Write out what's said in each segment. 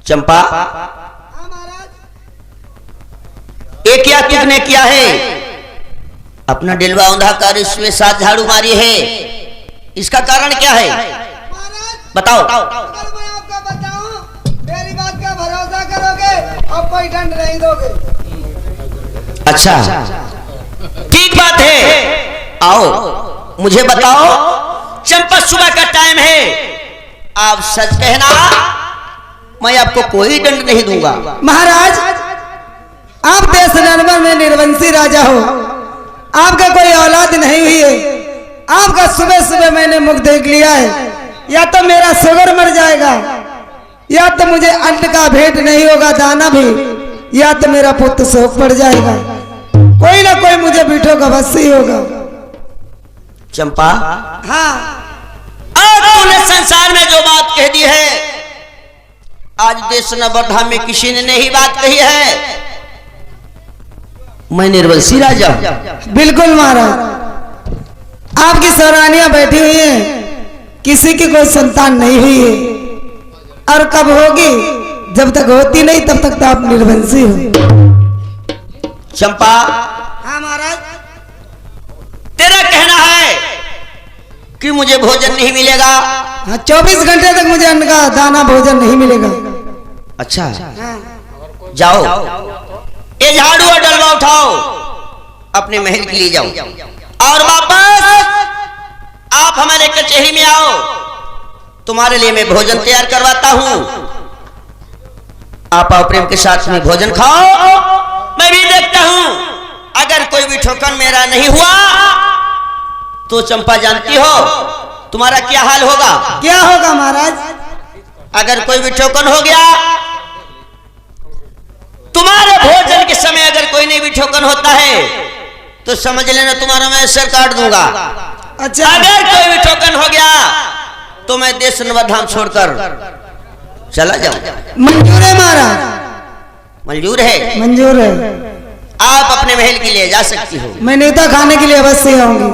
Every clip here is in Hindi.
चंपा, ये क्या किसने किया है? अपना दिलवा औंधा कर इसमें 7 झाड़ू मारी है, इसका कारण क्या है? बताओ। अगर मैं आपको बताऊं, मेरी बात का भरोसा करोगे और कोई दंड नहीं दोगे। अच्छा, ठीक बात है। आओ मुझे बताओ, चंपा सुबह का टाइम है, आप सच कहना, मैं आपको कोई दंड नहीं दूंगा। महाराज, आप देश नर्मन में निर्वंशी राजा हो, आपका कोई औलाद नहीं हुई है, आपका सुबह सुबह मैंने मुख देख लिया है, या तो मेरा शुगर मर जाएगा, या तो मुझे अन्न का भेंट नहीं होगा दाना भी, या तो मेरा पुत्र शोक पड़ जाएगा, कोई ना कोई मुझे बीठो का अवश्य होगा। चंपा, हाँ, आज तूने संसार में जो बात कह दी है, आज देश नवरधा में किसी ने नहीं बात कही है। मैं निर्वंशी राजा। बिल्कुल महाराज, आपकी सौरानियां बैठी हुई हैं, किसी की कोई संतान नहीं हुई है, और कब होगी? जब तक होती नहीं तब तक तो आप निर्वंशी हो। चंपा, हाँ महाराज, तेरा कहना है कि मुझे भोजन नहीं मिलेगा? हाँ, 24 घंटे तक मुझे अन्न का दाना भोजन नहीं मिलेगा। अच्छा, हाँ। जाओ ये झाड़ू और डलवा उठाओ, अपने महल के लिए जाओ, और वापस आप हमारे कचहरी में आओ, तुम्हारे लिए मैं भोजन तैयार करवाता हूं। आप आओ, प्रेम के साथ में भोजन खाओ, मैं भी देखता हूं। अगर कोई भी ठोकर मेरा नहीं हुआ तो चंपा जानती हो तुम्हारा क्या हाल होगा? क्या होगा महाराज? अगर कोई भी ठोकर हो गया, तुम्हारे भोजन के समय अगर कोई नहीं भी ठोकर होता है तो समझ लेना तुम्हारा मैं सर काट दूंगा। अच्छा, अगर कोई भी ठोकर हो गया तो मैं देश नवधाम छोड़कर चला जाऊंगा। मंजूर है महाराज? मंजूर है? मंजूर है। आप अपने महल के लिए जा सकती हो। मैं नेता खाने के लिए अवश्य आऊंगी।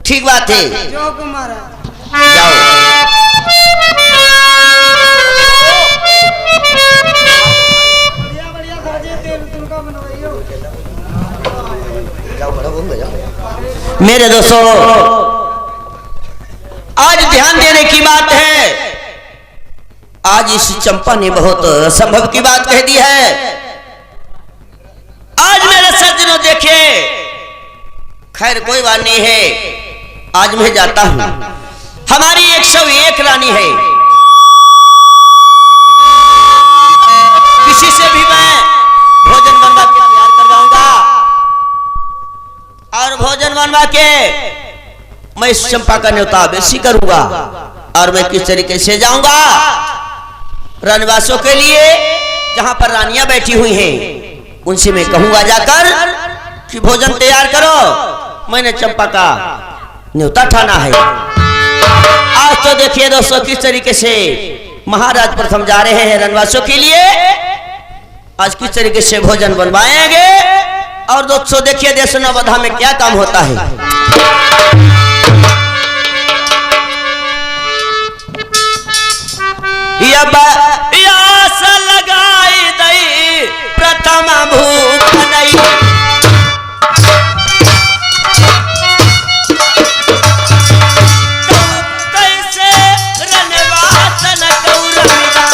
ठीक बात है, जो महाराज। जाओ। मेरे दोस्तों, आज ध्यान देने की बात है, आज इस चंपा ने बहुत असंभव की बात कह दी है। आज मेरे सज्जनों देखिए, खैर कोई बात नहीं है, आज मैं जाता हूं। हमारी 101 रानी है, किसी से भी मैं भोजन बनवा के तैयार करवाऊंगा, और भोजन बनवा के मैं इस चंपा का न्योता बेसी करूंगा, और मैं किस तरीके से जाऊंगा रनवासों के लिए, जहां पर रानियां बैठी हुई हैं, उनसे मैं कहूंगा जाकर कि भोजन तैयार करो, मैंने चंपा का न्योता ठाना है। आज तो देखिए दोस्तों किस तरीके से महाराज प्रथम जा रहे हैं रनवासों के लिए, आज किस तरीके से भोजन बनवाएंगे, और दोस्तों देखिए देश नवधा में क्या काम होता है। लगाई दई प्रथम भूख नहीं, कैसे रनवासन कौरविदा,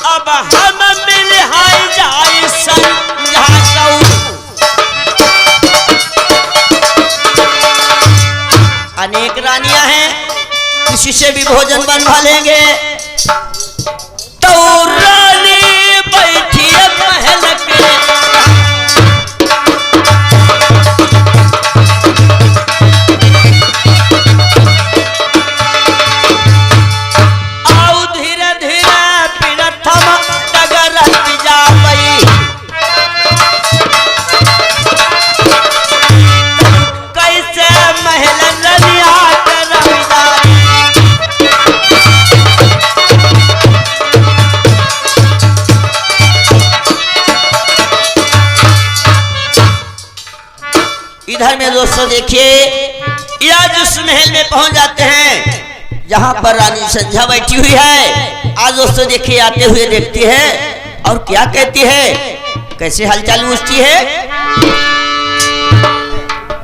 अब हम मिल हाय जाई संझा कऊ, अनेक रानियां हैं, किसी से भी भोजन बनवा लेंगे। तो रानी बैठी महल के, आओ धीरे धीरे प्रथम डगर जावई, कैसे महल रनिया में दोस्तों देखिए, या जिस महल में पहुंच जाते हैं जहां पर रानी संध्या बैठी हुई है। आज दोस्तों देखिए आते हुए देखती है और क्या कहती है, कैसे हालचाल पूछती है।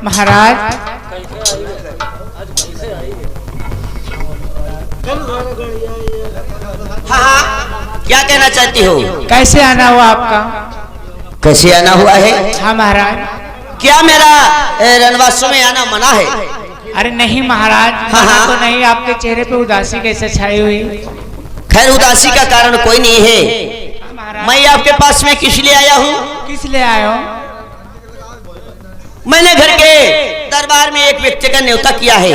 महाराज हाँ, क्या कहना चाहती हो? कैसे आना हुआ आपका? कैसे आना हुआ है? हाँ महाराज। क्या मेरा रणवासों में आना मना है? अरे नहीं महाराज, हाँ, मना हाँ। तो नहीं। आपके चेहरे पे उदासी कैसे छाई हुई? खैर उदासी का कारण कोई नहीं है। महाराज मैं आपके पास में किस लिए आया हूँ? किस लिए आए हो? मैंने घर के दरबार में एक व्यक्ति का न्योता किया है।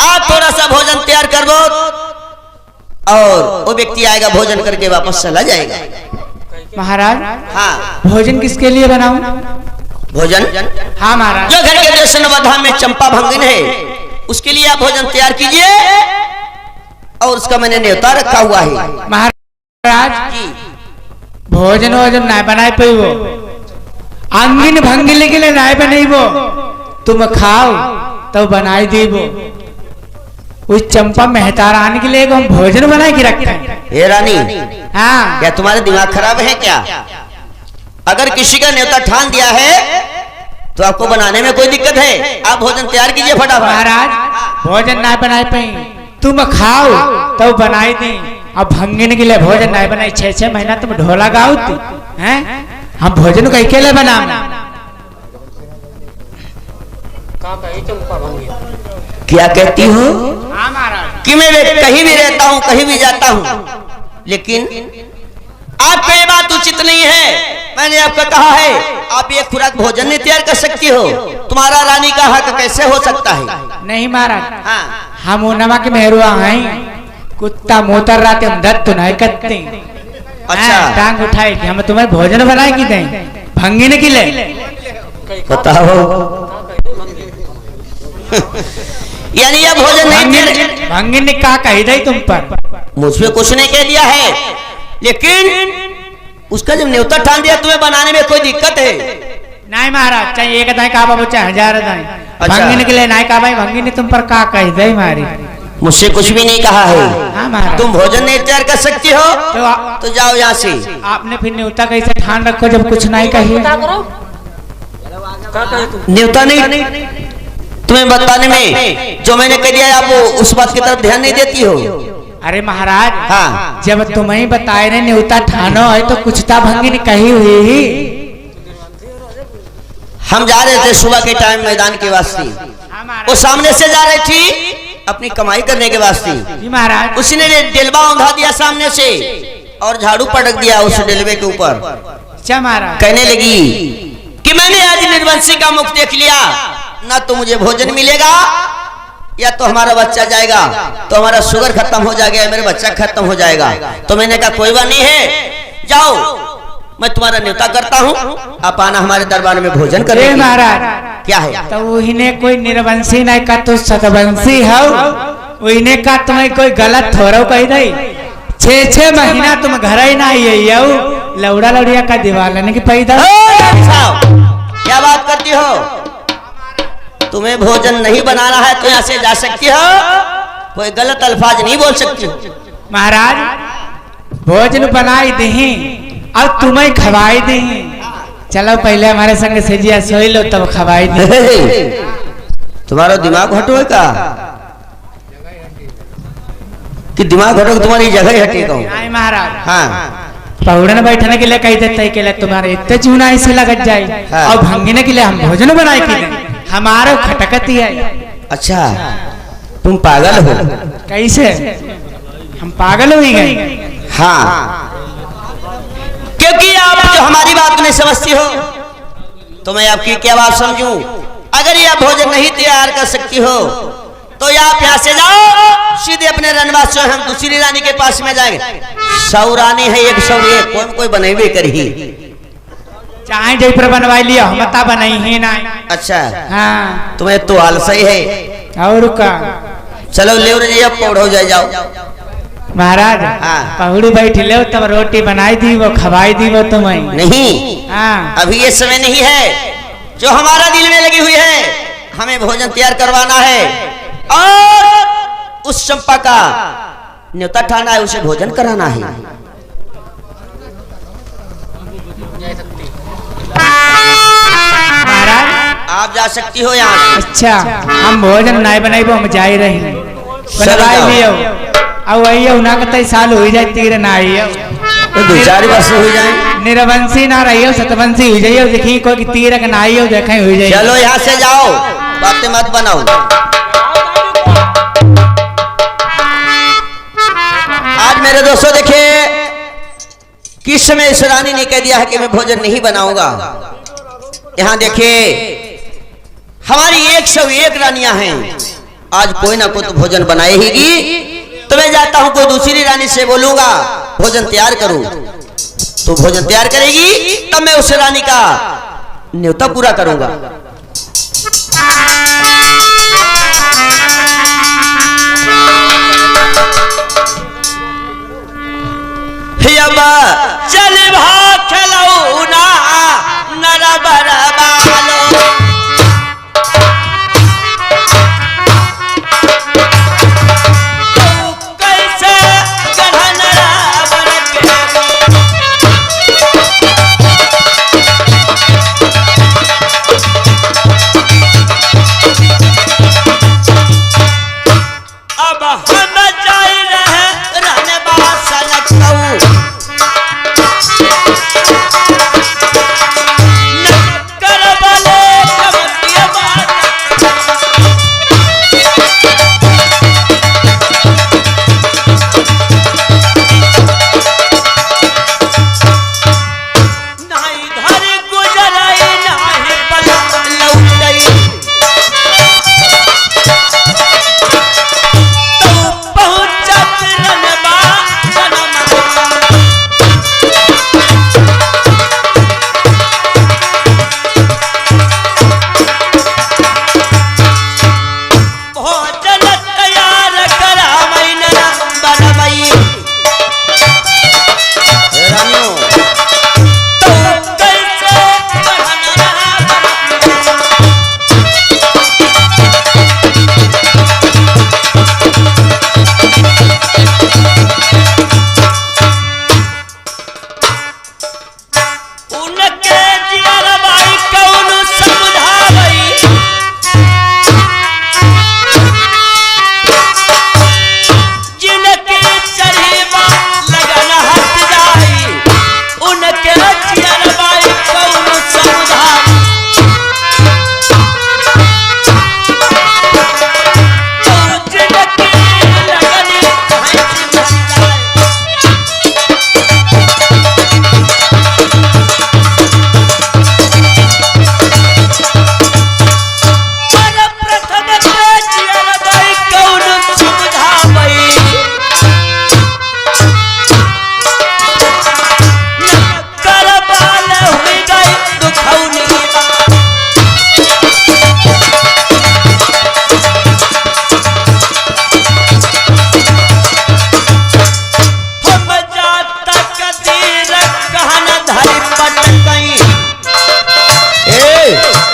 आप थोड़ा सा भोजन तैयार कर दो और वो व्यक्ति आएगा, भोजन करके वापस चला जाएगा। महाराज हाँ, भोजन किसके लिए बनाऊं? भोजन हाँ महाराज। जो घर के देशनवधा में चंपा भंगिन है उसके लिए आप भोजन तैयार कीजिए और उसका मैंने न्योता रखा हुआ है। महाराज जी, भोजन वोजन नहीं बनाए पे वो अंगिन भंगिले के लिए नहीं बनी वो, तुम खाओ तो बनाई दी वो। उस चंपा मेहता रानी के लिए हम भोजन बनाए के रखते हैं। हे रानी, हाँ क्या तुम्हारा दिमाग खराब है क्या? अगर किसी का न्योता ठान दिया है तो आपको बनाने में कोई दिक्कत है? आप भोजन तैयार कीजिए फटाफट। महाराज भोजन नहीं बनाए पे तुम खाओ तो बनाई दी। अब भंगिन के लिए भोजन नहीं बनाई, 6-6 महीना तुम ढोला गाओ हैं, हम भोजन को अकेले बना। क्या कहती हो? हाँ महाराज। कि मैं कहीं भी रहता हूँ, कहीं भी जाता हूँ, लेकिन आपको ये बात उचित नहीं है। मैंने आपको कहा है आप ये खुराक भोजन नहीं तैयार कर सकती हो। तुम्हारा रानी का हक कैसे हो सकता है? नहीं महाराज, हाँ, हम उनमा के मेहरुआ हैं। कुत्ता मोतर रात हम दत्त नहीं करते। अच्छा। टांग उठाए कि हम तुम्हें भोजन बनाए कि दें भंगिन के लिए? बताओ। यानी यह भोजन नहीं तैयार, भंगिन ने कहा कही दई तुम पर? मुझे कुछ नहीं कह दिया है, लेकिन उसका जब न्योता ठान दिया तुम्हें बनाने में कोई दिक्कत है? नहीं महाराज, चाहे एक दाई कहा बाबू चाहे 1000 दाई। अच्छा। भंगिन के लिए नहीं कहा भाई, भंगिन ने तुम पर कहा कही दई मारी। मुझसे कुछ भी नहीं कहा है। हाँ महाराज। तुम भोजन नहीं तैयार कर सकती हो तो जाओ यहाँ से। आपने फिर न्योता कैसे ठान रखो जब कुछ नहीं कही? न्योता नहीं तुम्हें बताने में जो मैंने कह दिया, आप उस बात की तरफ ध्यान नहीं देती हो। अरे महाराज, हाँ, जब तुम्हें बताए ने न्योता ठानो है तो कुछ था भंगिन कही हुई ही। हम जा रहे थे सुबह के टाइम मैदान के वास्ते। वो सामने से जा रही थी अपनी कमाई करने के वास्ते। जी महाराज। उसने डेलबा उंधा दिया सामने से और झाड़ू पटक दिया उस डेलबे के ऊपर। अच्छा महाराज। कहने लगी कि मैंने आज निर्वंशी का मुख देख लिया, ना तो मुझे भोजन मिलेगा या तो हमारा बच्चा जाएगा, तो हमारा शुगर खत्म हो जाएगा, मेरा बच्चा खत्म हो जाएगा। तो मैंने कहा कोई बात नहीं है, जाओ मैं तुम्हारा न्योता करता हूँ, आप आना हमारे दरबार में भोजन करेंगे। महाराज क्या है? तो उन्हें कोई निर्वंशी नहीं का तो सतवंशी हो, उन्हें का तुम्हें कोई गलत थोड़ा कही दई। 6-6 महीना तुम घर ही ना आई, लौड़ा लौड़िया का दीवालन की पैदा। क्या बात करती हो? तुम्हें भोजन नहीं बनाना है तो यहाँ से जा सकती हो, कोई गलत अल्फाज नहीं बोल सकती। महाराज भोजन बनाई दही और तुम्हें खवाई दही। चलो पहले हमारे संग सेजिया सोई लो तब खवाई दी। तुम्हारा दिमाग हटो है का? कि दिमाग हटो तुम्हारी जगह ही हटेगा? नहीं महाराज। हाँ, पौड़न बैठने के लिए कही देते के लिए तुम्हारे इतने चूना ऐसे लगत जाए। हाँ। और भंगिने के लिए हम भोजन बनाए कि नहीं, हमारे खटकती है। अच्छा तुम पागल हो? कैसे हम पागल हुई गए? हाँ, क्योंकि आप जो हमारी बात नहीं समझती हो तो मैं आपकी क्या बात समझूं? अगर ये भोजन नहीं तैयार कर सकती हो तो आप यहाँ से जाओ सीधे अपने रनवास से, हम दूसरी रानी के पास में जाएंगे। 100 रानी है, 100 कौन कोई बनेबे करी। चाहे जय पर बनवाई लिया, हम ता बनाई ही ना। अच्छा हाँ, तुम्हें तो आलस ही है। और का चलो ले रही अब पौड़ हो जाए, जाओ। महाराज हाँ। पहुड़ी बैठ लो तब रोटी बनाई दी वो खवाई दी वो तुम्हें। नहीं, हाँ अभी ये समय नहीं है, जो हमारा दिल में लगी हुई है, हमें भोजन तैयार करवाना है और उस चंपा का न्योता ठाना है, उसे भोजन कराना है। आप जा सकती हो यहाँ। अच्छा, हम भोजन नहीं बनाई हम जा ही रही बनवाई लियो। अब वही ना कतई साल हो जाए तीर ना आई तो 2-4 वर्ष हो जाए। निरवंशी ना रही हो, सतवंशी हो जाइए। देखी कोई तीरक ना आई हो, देखें हो जाए। चलो यहाँ से जाओ, बातें मत बनाओ। आज मेरे दोस्तों देखिए, किस समय इस रानी ने कह दिया है कि मैं भोजन नहीं बनाऊंगा। यहाँ देखिए, हमारी 101 रानियां हैं, आज कोई ना कोई तो भोजन बनाएगी। तो मैं जाता हूं, कोई दूसरी रानी से बोलूंगा भोजन तैयार करूं, तो भोजन तैयार करेगी, तब मैं उस रानी का न्योता पूरा करूंगा। चल भाग खिलौना नरा बरा बालो, कैसे गढ़नरा बन के अब हम जाई रहे रनबा सनकऊ।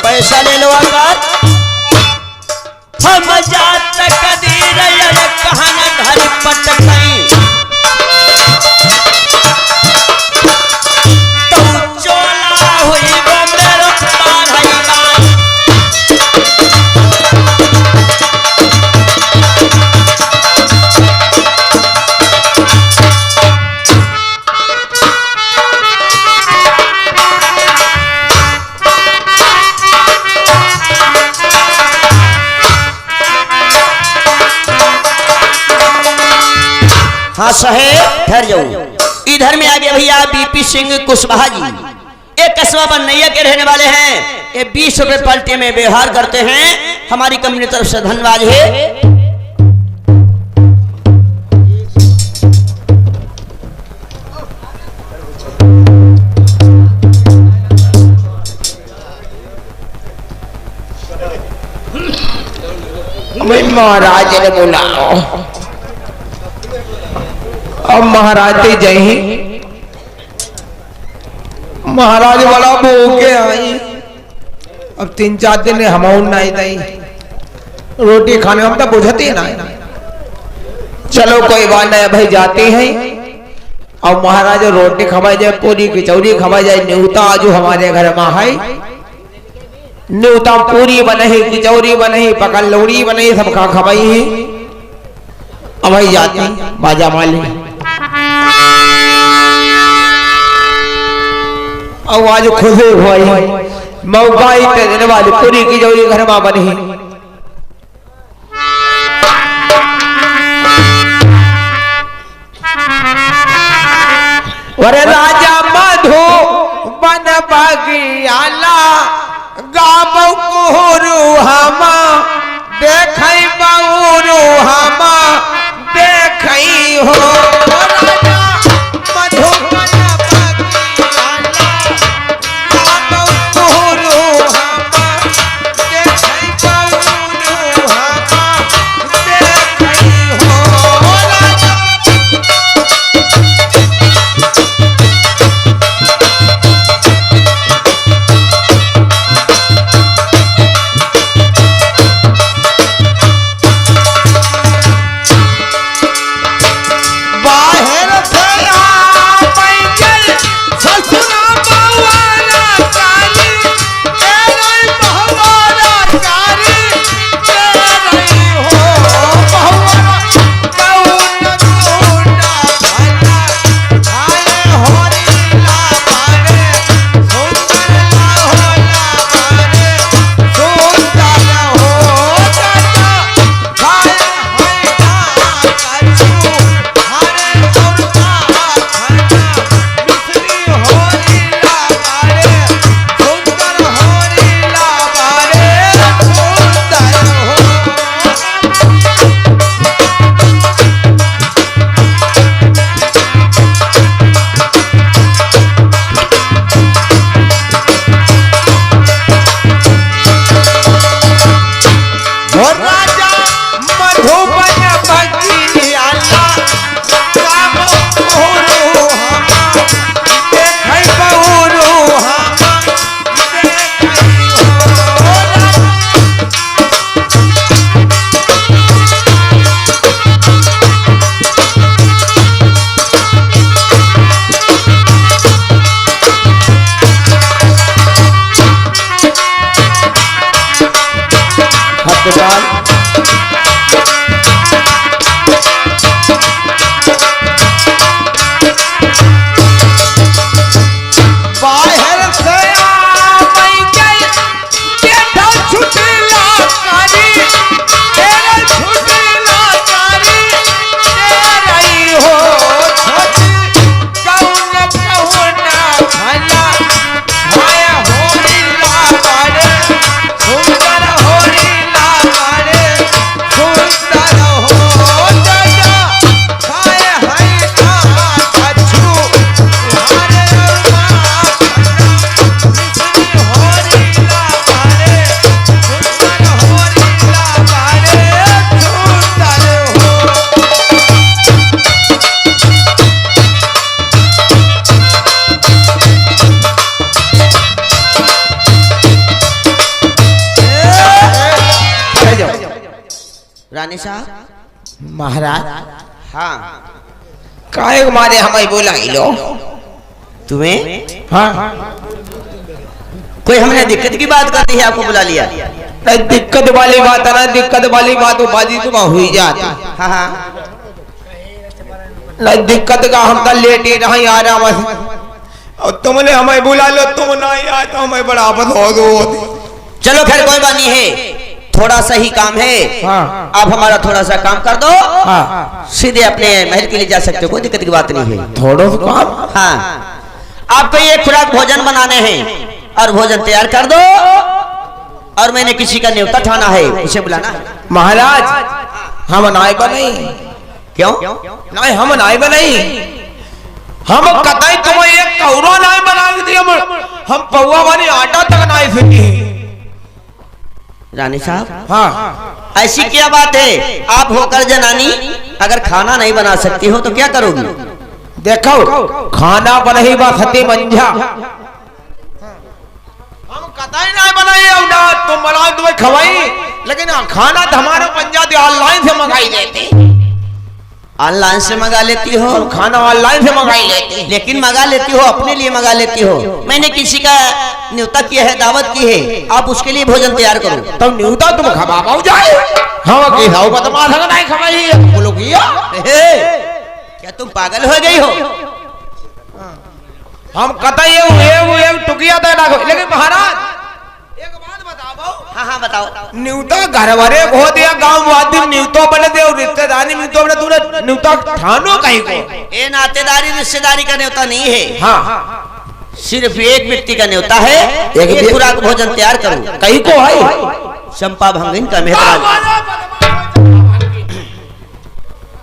पैसा ले लो आकर, हम जात कदीर कहन धर पटकई, तो चोला हुई वो मेरो बाढ़ई बात। हाँ साहेब ठहर जाओ। इधर में आ गए भैया बीपी सिंह कुशवाहा जी, एक कस्बा बनैया के रहने वाले हैं। ये 20 रुपए पलटे में व्यवहार करते हैं, हमारी कंपनी तरफ से धन्यवाद है। महाराज ने बुलाओ। अब महाराज ते जय, महाराज वाला भूखे आई, अब 3-4 दिन हम नहीं दई रोटी खाने हम तो बुझती ना। चलो कोई बात नहीं भाई, जाते हैं। अब महाराज रोटी खवाई जाए, पूरी कचौरी खवाई जाए, न्यूता जो हमारे घर में है, न्यूता पूरी बने, कचौरी बने, पकड़ लौड़ी बने, सब खा खवाई है। अब भाई जाते बाजा माली अब आज खुदे हुई मौका देने वाली पूरी कचौरी घर में बनी। अरे राजा मधु बन बगियाला गाँव कोहरू हमा देखई बहुरू हमा देखई हो। राजा मधु बन बगियाला गाँव कोहरू हमा देखई बहुरू हमा देखई हो। राजा रानी साहब महाराज हाँ काहे मारे हमें बोला लो तुम्हें हाँ कोई हमने दिक्कत की बात कर दी है आपको बुला लिया? नहीं दिक्कत वाली बात है ना, दिक्कत वाली बात वो बाजी तुम हुई जाती। हाँ हाँ नहीं दिक्कत का हम तो लेटे नहीं आ रहा बस, और तुमने हमें बुला लो, तुम नहीं आए तो हमें बड़ा आपत हो दो। चलो खैर कोई बात नहीं है, थोड़ा सा ही काम है। हाँ। आप हमारा थोड़ा सा काम कर दो, हाँ। सीधे अपने महल के लिए जा सकते हो, कोई दिक्कत की बात नहीं है। थोड़ा सा काम? हाँ आपको ये खुराक भोजन बनाने हैं और भोजन तैयार कर दो, और मैंने किसी का न्योता ठाना है, उसे बुलाना है। महाराज हम नाई बनाई। क्यों? नहीं हम नाई बनाई, हम कतई तुम्हें एक कौरो नाई बना दी, हम पौवा वाली आटा तक नाई फेंकी। रानी साहब हाँ ऐसी क्या बात है, आप होकर जनानी अगर खाना नहीं बना सकती हो तो क्या करोगी? देखो खाना बन ही बात सती मंझा, हम कतई नहीं बनाई और ना तुम बनाओ तुम्हें खवाई, लेकिन खाना तो हमारे पंजाबी ऑनलाइन से मंगाई देती। ऑनलाइन से मंगा लेती हो? खाना ऑनलाइन से मंगाई लेती। लेकिन मंगा लेती हो, अपने लिए मंगा लेती हो। मैंने किसी का न्योता किया है, दावत की है, आप उसके लिए भोजन तैयार करो। तब न्योता तुम खवा पाओ जाए। हाँ की हाउ बदमाश नहीं खवाई बोलो किया। क्या तुम पागल हो गई हो? हम कतई ये टुकिया तो ना, लेकिन महाराज एक बात बताओ। हाँ हाँ बताओ। न्यूता घर भरे हो दिया, गांव वादी न्यूतो बने दे, रिश्तेदारी न्यूतो बने, तूने न्यूता ठानो कहीं को? ये नातेदारी रिश्तेदारी का न्योता नहीं है। हाँ सिर्फ एक व्यक्ति का न्योता है। एक पूरा भोजन तैयार करो। कहीं को है चंपा भंगिन का मेहमान।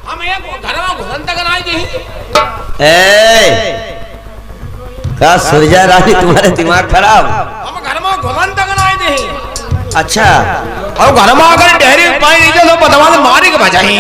हम एक घर में घुसन तक नहीं दी। का सुरजा रानी तुम्हारे दिमाग खराब? हम घर में घुसन तक नहीं दी। अच्छा, और घर में अगर डेरी पाई नहीं तो बदमाश मारी के बजाई।